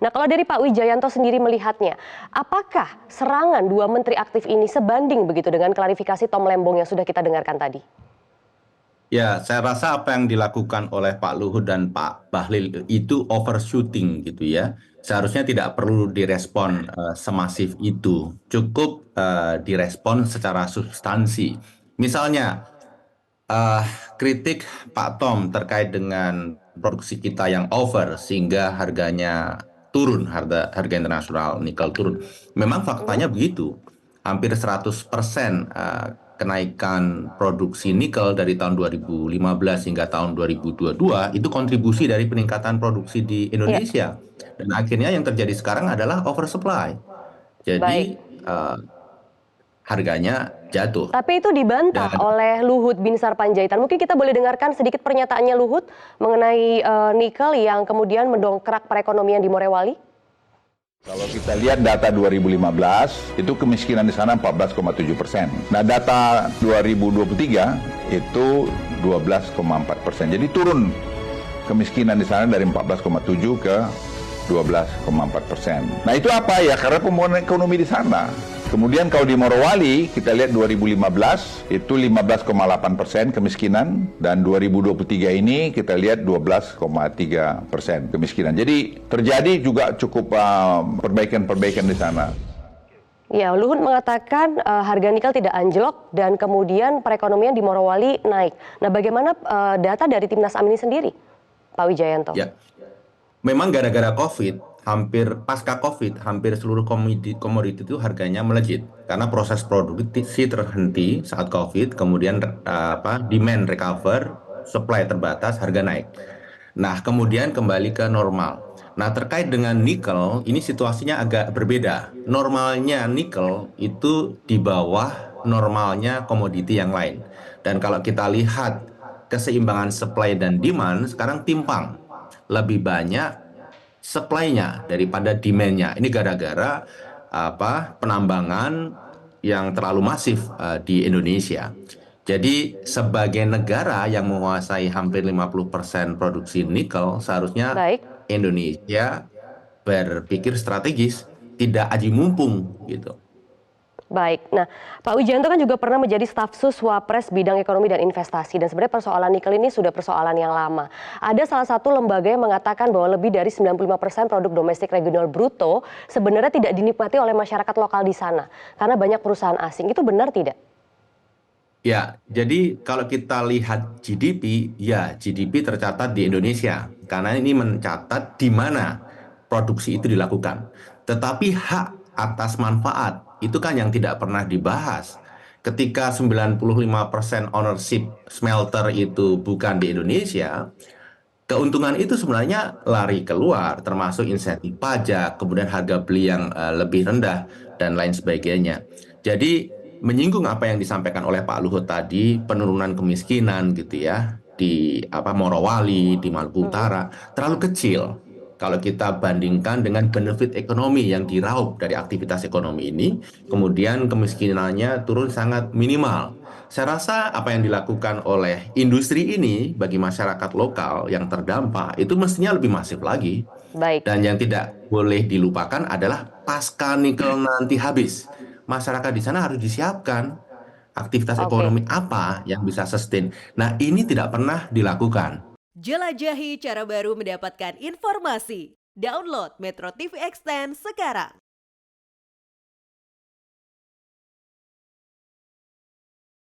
Nah, kalau dari Pak Wijayanto sendiri melihatnya, apakah serangan dua menteri aktif ini sebanding begitu dengan klarifikasi Tom Lembong yang sudah kita dengarkan tadi? Ya, saya rasa apa yang dilakukan oleh Pak Luhut dan Pak Bahlil itu overshooting gitu ya. Seharusnya tidak perlu direspon semasif itu. Cukup direspon secara substansi. Misalnya, eh, kritik Pak Tom terkait dengan produksi kita yang over sehingga harganya turun, harga internasional nikel turun. Memang Mhm. faktanya begitu. Hampir 100% kenaikan produksi nikel dari tahun 2015 hingga tahun 2022 itu kontribusi dari peningkatan produksi di Iya, Indonesia. Dan akhirnya yang terjadi sekarang adalah oversupply. baik. Jadi harganya jatuh. Tapi itu dibantah Dan oleh Luhut Binsar Panjaitan. Mungkin kita boleh dengarkan sedikit pernyataannya Luhut mengenai nikel yang kemudian mendongkrak perekonomian di Morewali. Kalau kita lihat data 2015, itu kemiskinan di sana 14,7%. Nah, data 2023 itu 12,4%. Jadi turun kemiskinan di sana dari 14,7 ke 12,4%. Nah, itu apa ya? Karena pembangunan ekonomi di sana. Kemudian kalau di Morowali, kita lihat 2015 itu 15,8% kemiskinan, dan 2023 ini kita lihat 12,3% kemiskinan. Jadi terjadi juga cukup perbaikan-perbaikan di sana. Ya, Luhut mengatakan harga nikel tidak anjlok dan kemudian perekonomian di Morowali naik. Nah, bagaimana data dari Timnas Amin ini sendiri, Pak Wijayanto? ya, memang gara-gara COVID, pasca COVID, hampir seluruh komoditi itu harganya melejit karena proses produksi terhenti saat COVID, kemudian demand recover, supply terbatas, harga naik. Nah, kemudian kembali ke normal. Nah, terkait dengan nikel, ini situasinya agak berbeda. Normalnya nikel itu di bawah normalnya komoditi yang lain. Dan kalau kita lihat keseimbangan supply dan demand, sekarang timpang. Lebih banyak supply-nya daripada demand-nya. Ini gara-gara penambangan yang terlalu masif di Indonesia. Jadi sebagai negara yang menguasai hampir 50% produksi nikel, seharusnya Baik. Indonesia berpikir strategis, tidak aji mumpung gitu. Baik. Nah, Pak Wijayanto kan juga pernah menjadi stafsus Wapres bidang ekonomi dan investasi, dan sebenarnya persoalan nikel ini sudah persoalan yang lama. Ada salah satu lembaga yang mengatakan bahwa lebih dari 95% produk domestik regional bruto sebenarnya tidak dinikmati oleh masyarakat lokal di sana karena banyak perusahaan asing. Itu benar tidak? Ya, jadi kalau kita lihat GDP, ya GDP tercatat di Indonesia karena ini mencatat di mana produksi itu dilakukan. Tetapi hak atas manfaat itu kan yang tidak pernah dibahas. Ketika 95% ownership smelter itu bukan di Indonesia, keuntungan itu sebenarnya lari keluar, termasuk insentif pajak, kemudian harga beli yang lebih rendah, dan lain sebagainya. Jadi menyinggung apa yang disampaikan oleh Pak Luhut tadi, penurunan kemiskinan gitu ya, di Morowali, di Maluku Mhm. Utara, terlalu kecil. Kalau kita bandingkan dengan benefit ekonomi yang diraup dari aktivitas ekonomi ini, kemudian kemiskinannya turun sangat minimal. Saya rasa apa yang dilakukan oleh industri ini bagi masyarakat lokal yang terdampak itu mestinya lebih masif lagi. Baik. Dan yang tidak boleh dilupakan adalah pasca nikel nanti habis. Masyarakat di sana harus disiapkan aktivitas Oke. ekonomi apa yang bisa sustain. Nah, ini tidak pernah dilakukan. Jelajahi cara baru mendapatkan informasi. Download Metro TV Extend sekarang.